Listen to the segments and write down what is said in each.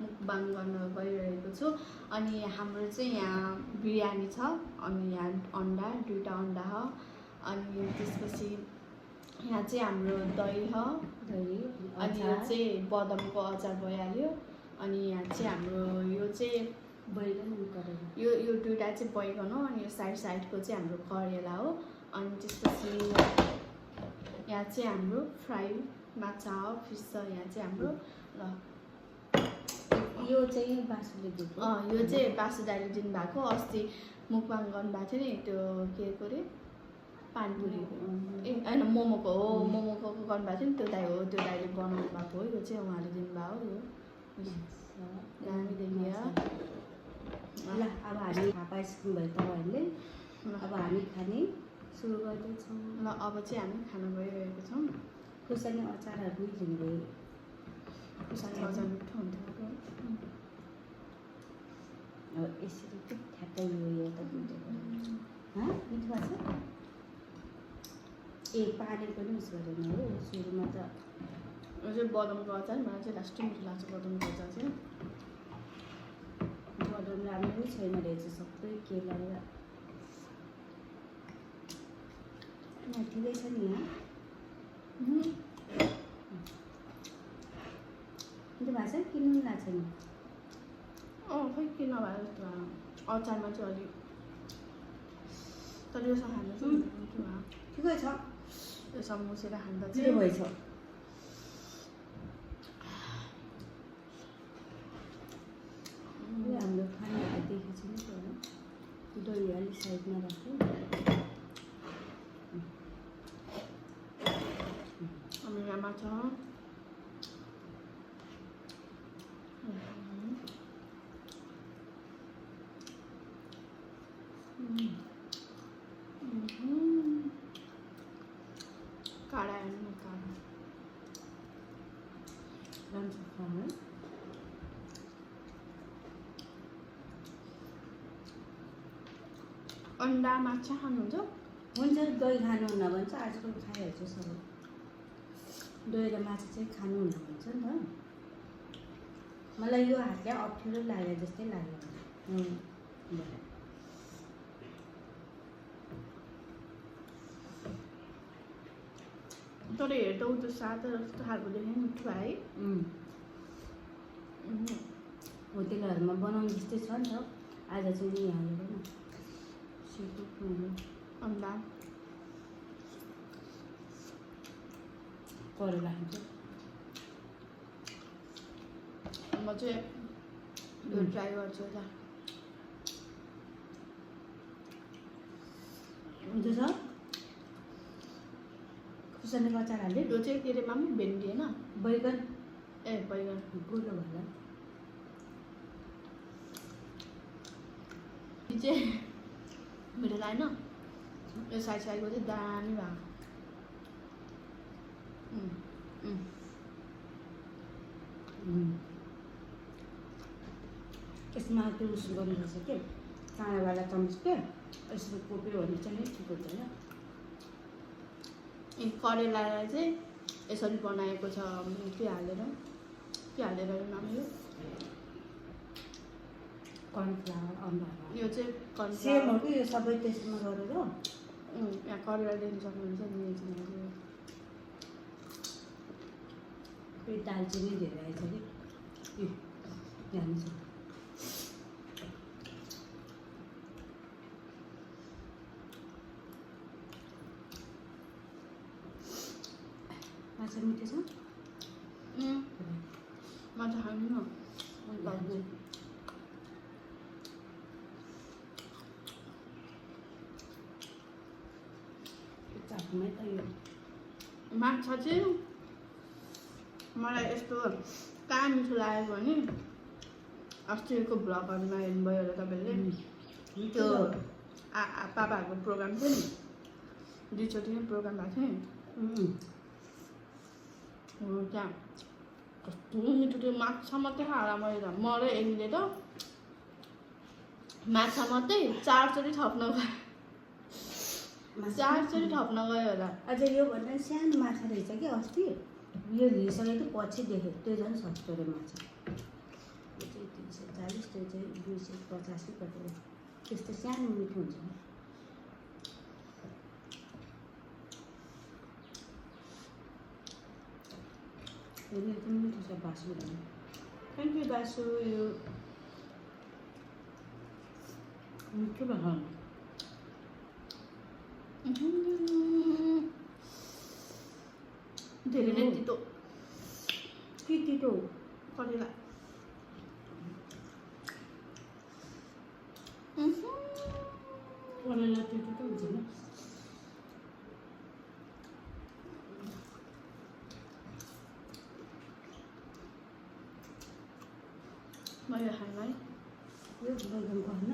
मुकबाङ गर्न गइरहेको छु। अनि हाम्रो चाहिँ यहाँ बिरयानी छ, अनि यहाँ अन्डा 2टा अन्डा हो, अनि त्यसपछि यहाँ चाहिँ हाम्रो दही हो, अनि यो चाहिँ बदामको अचार भइहाल्यो। अनि यहाँ चाहिँ हाम्रो यो चाहिँ बैगन यो 2टा चाहिँ बैगन हो, अनि यो साइडको चाहिँ हाम्रो करेला हो। अनि त्यसपछि यहाँ चाहिँ हाम्रो फ्राई माछा हो, फिस छ यहाँ चाहिँ हाम्रो। ल यो चाहिँ बासुले दिएको, यो चाहिँ बासुदाले दिनुभएको। अस्ति मुकबाङ गर्नुभएको थियो नि, त्यो के को रे पानीपुरी होइन मोमोको हो, मोमोको गर्नुभएको थियो नि, त्यो दाइ हो, त्यो दाइले बनाउनु भएको हो। यो चाहिँ उहाँले दिनुभएको हो। यो दामी देखियो। ल अब हामी थाहा पाइसक्नु भयो तपाईँहरूले। अब हामी खाने सुरु गर्दैछौँ। ल अब चाहिँ हामी खाना गइरहेको छौँ। खुर्सानी अचारहरू पनि लिँदै, खुर्सानी अचार मिठो हुन्छ। अब यसरी चाहिँ ठ्याक्कै यो त मिठो भएको छ। ए पानी पनि उस गरेन हो सुरुमा त। यो चाहिँ बदामको अचार, मलाई चाहिँ लास्टै मिठो लाग्छ बदामको अचार चाहिँ। बदाम राम्रै छैन रहेछ, सबै केलाएर ठिकै छ नि यहाँ। त्यो भएको छ किन्नु लाग्छ नि। खै किन भयो जस्तो भयो अचारमा चाहिँ अलिक, तर योसँग खाँदा चाहिँ मिठो भयो। ठिकै छ, योसँग मुसेर खाँदा मिठो चाहिँ भएछ। हाम्रो खानाहरू देखेको छैन तर दही अलिक साइडमा राख्छु। हामी यहाँ माछा काँडा हेर्नु काँडा राम्रो खाना। अन्डा माछा खानुहुन्छ? हुन्छ, दही खानुहुन्न भन्छ, आजकल खाइहाल्छ सबै। दही र माछा चाहिँ खानुहुन्न भन्छ नि त। मलाई यो हातले अप्ठ्यारो लाग्यो जस्तै लाग्यो। तर हेर्दा उ त्यो सादा जस्तो खालको देख्ने मिठो है। होटेलहरूमा बनाउने जस्तै छ नि त। आज चाहिँ नि हालेर न अन्डा करेला खान्छ। म चाहिँ यो ट्राई गर्छु त। हुन्छ छ खुर्सानीको अचार हाल्यो। यो चाहिँ के अरे मामु भेन्डी होइन, बैगन। ए बैगन गोलो होला। यो चाहिँ मिठो लागेन, यो साइडको चाहिँ दामी भएको। यसमा त्यो उस गर्नुपर्छ के काँडावाला चम्च के यसरी कोप्यो भने चाहिँ ठिक हुन्छ होइन। करेलालाई चाहिँ यसरी बनाएको छ, के हालेर नाम यो कर्नफ्लावर अन्डा। यो चाहिँ सेम हो कि यो सबै त्यसमा गरेर यहाँ करेला देख्न सक्नुहुन्छ नि। फेरि दालचिनी धेरै आएछ कि जान्छ। माछा मिठो छ। माछा खानु न चाकुमै त यो माछा चाहिँ मलाई यस्तो कहाँ मिठो लागेको भने अस्तिको भ्लगहरूमा हेर्नुभयो होला तपाईँले, त्यो पापाहरूको प्रोग्राम थियो नि, 2चोटि नै प्रोग्राम भएको थियो नि। त्यहाँ कस्तो मिठो त्यो माछा मात्रै खाएर मैले त मरै एमीले त माछा मात्रै 4चोटि थप्न गयो, 4चोटि थप्न गयो होला। अझ योभन्दा सानो माछा रहेछ कि अस्ति यो लिइसकेको पछि देखेको त्यो झन् सस्तो रे माछा। त्यस्तो चाहिँ 285 कति हो त्यस्तो सानो मिठो हुन्छ यो एकदम मिठो छ बासु थ्याङ्क यू बासु यो मिठो भयो धेरै नै तितो के तितो करेला करेला तितो त हुन्छ नि मैले खानु है यो बैगनको होइन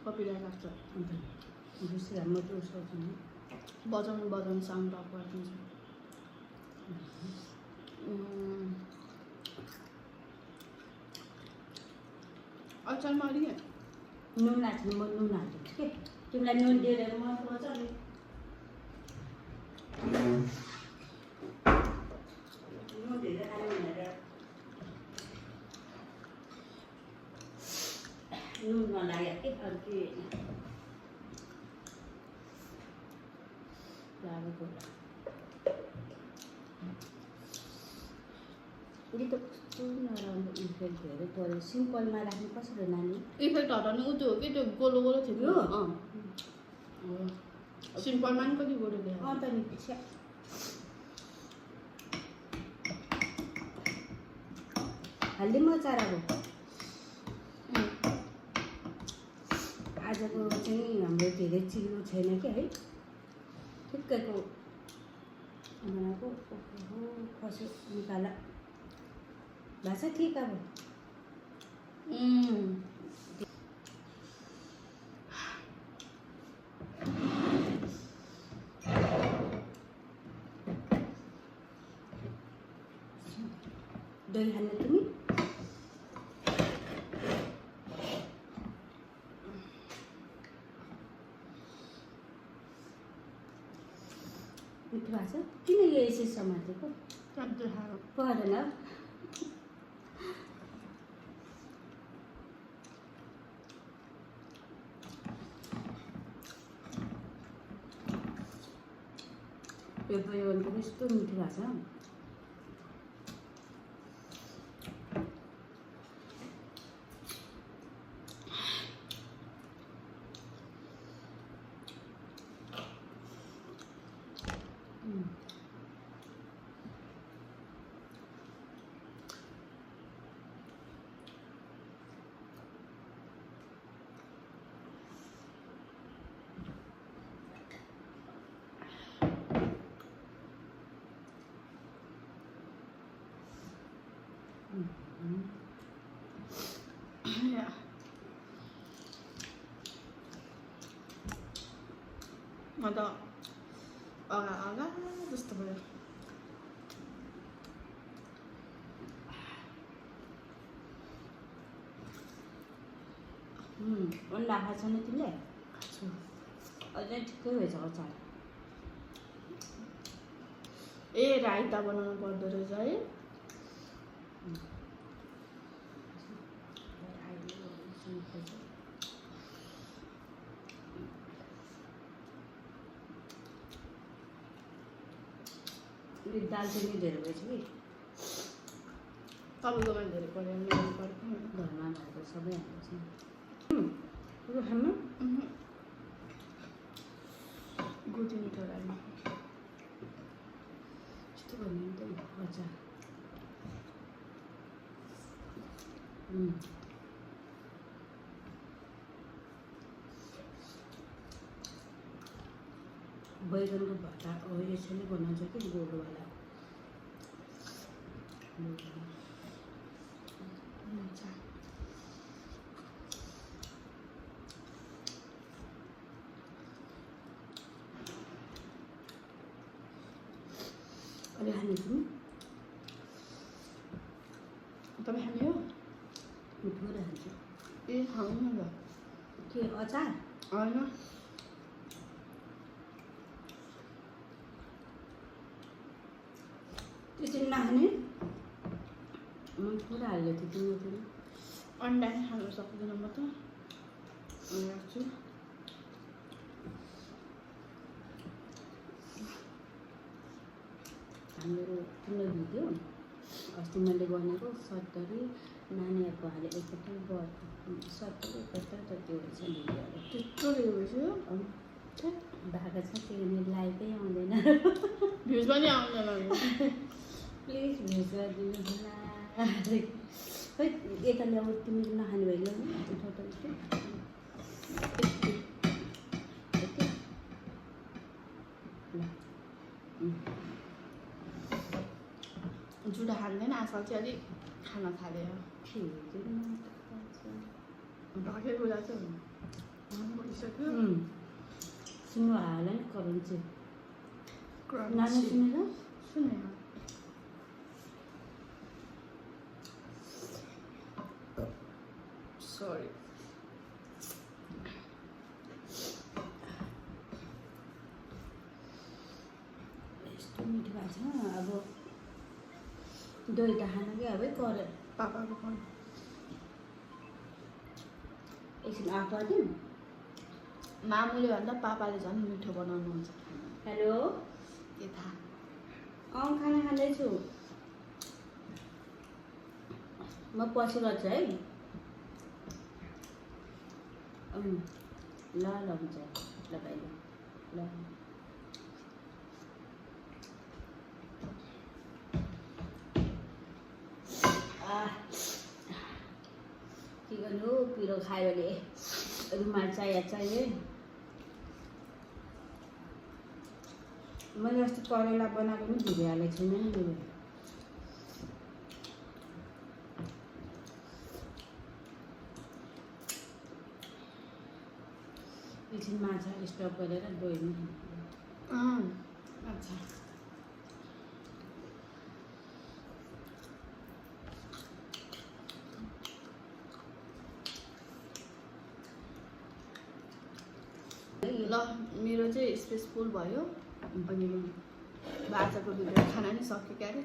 कपिराइट लाग्छ अन्त दुसरी हाम्रो त्यो उसको छ नि बजाउनु साउन्ड अफ गरिदिन्छ अचारमा अलि नुन लाग्छ म नुन हाल्छु के तिमीलाई नुन दिएर मन पर्छ नि नुन धेरै खानु भनेर नुन नलाग्यो के अर्कै लागेको यो त कस्तो नराम्रो इफेक्ट धेरै पऱ्यो सिम्पलमा राख्नु कसरी नानी इफेक्ट हटाउनु उ त्यो हो कि त्यो गोलो गोलो थियो यो? सिम्पलमा नि कति गोलो देखा अन्त नि छ्या हालिदिउँ चाराको आजको चाहिँ हाम्रो धेरै चिलो छैन कि है ठिक्कैको बनाएको खस्यो निकाला भाषा ठिक अब दही खाने तिमी मिठो भएको छ किन यो यसरी समातेको परेन यो बैगन पनि यस्तो मिठो भएको छ Ja. अन्त अगा जस्तो भयो अन्डा खाएको छैन तिमीले खान्छु अझै ठिकै भएछ अचार ए रायता बनाउनु पर्दो रहेछ है दालचिनी धेरै भएछ कि तपाईँकोमा धेरै पऱ्यो मेरो पर्दैन घरमा भएको सबै हाल्छ खानु गोजी मिठो लाग्यो यस्तो भन्यो नि त अचार बैगनको भर्ता यसरी बनाउँछ कि गोलोवाला अहिले खाने तिमी तपाईँ खाने हो मिठो खान्छु ए खाउँ न त के अचार होइन त्यसरी नखाने मिठो हाल्यो त्यो तिम्रो अन्डा नै खानु सक्दिनँ म त राख्छु हाम्रो तिम्रो भिडियो अस्ति मैले भनेको 70 नानीहरूको हाले एकपल्ट 70 71 त त्यो रहेछ भिडियोहरू त्यत्रो दिएपछि भएको छ त्यो लाइकै आउँदैन भ्युज पनि आउँदैन प्लिज भ्युज गरिदिनु होला खै यता ल्याउ तिमीले नखाने भयो ल्याउनु जुडा खाँदैन आजकल चाहिँ अलिक खान थाल्यो भर्खर कुरा चाहिँ भइसक्यो सुन्नु हाल्यो नि करेन्ट चाहिँ नानी नानी सुनेर सुनेन सरी यस्तो मिठो भएको छ अब दही त खानु कि अब करे पापाको फोन एकछिन आफ गरिदिउँ मामुले भन्दा पापाले झन् मिठो बनाउनुहुन्छ हेलो के थाहा खाना खाँदैछु म पछि गर्छु है ल ल हुन्छ ल भाइ ल के गर्नु पिरो खायो भने रुमाल चाहियो मैले अस्ति करेला बनाएको पनि भिडियो हालेको छैन नि मेरो एकछिन माछा स्टप गरेर दही अच्छा ल मेरो चाहिँ स्पेस फुल भयो अनि अब आजको भिडियो खाना नि सक्यो क्या अरे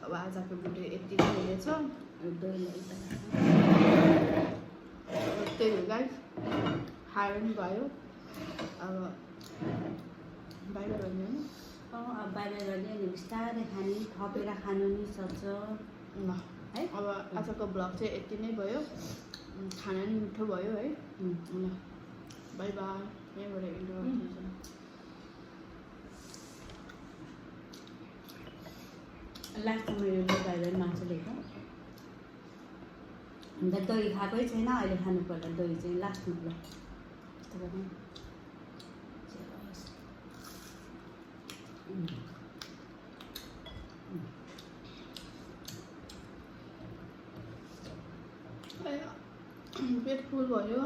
अब आजको भिडियो यति नै हुनेछ त्यही हो गाइस खायो पनि भयो अब बाहिर भन्ने होइन अब बाहिर गयो अनि बिस्तारै खाने थपेर खानु नि सक्छ ल है अब आजको ब्लग चाहिँ यति नै भयो खाना नि मिठो भयो है ल बाई बाई यहाँबाट इन्डो लास्टमा मेरो बाहिर मासु ल्याएको अन्त दही खाएकै छैन अहिले खानुपर्दा दही चाहिँ लास्टमा ल पेट फुल भयो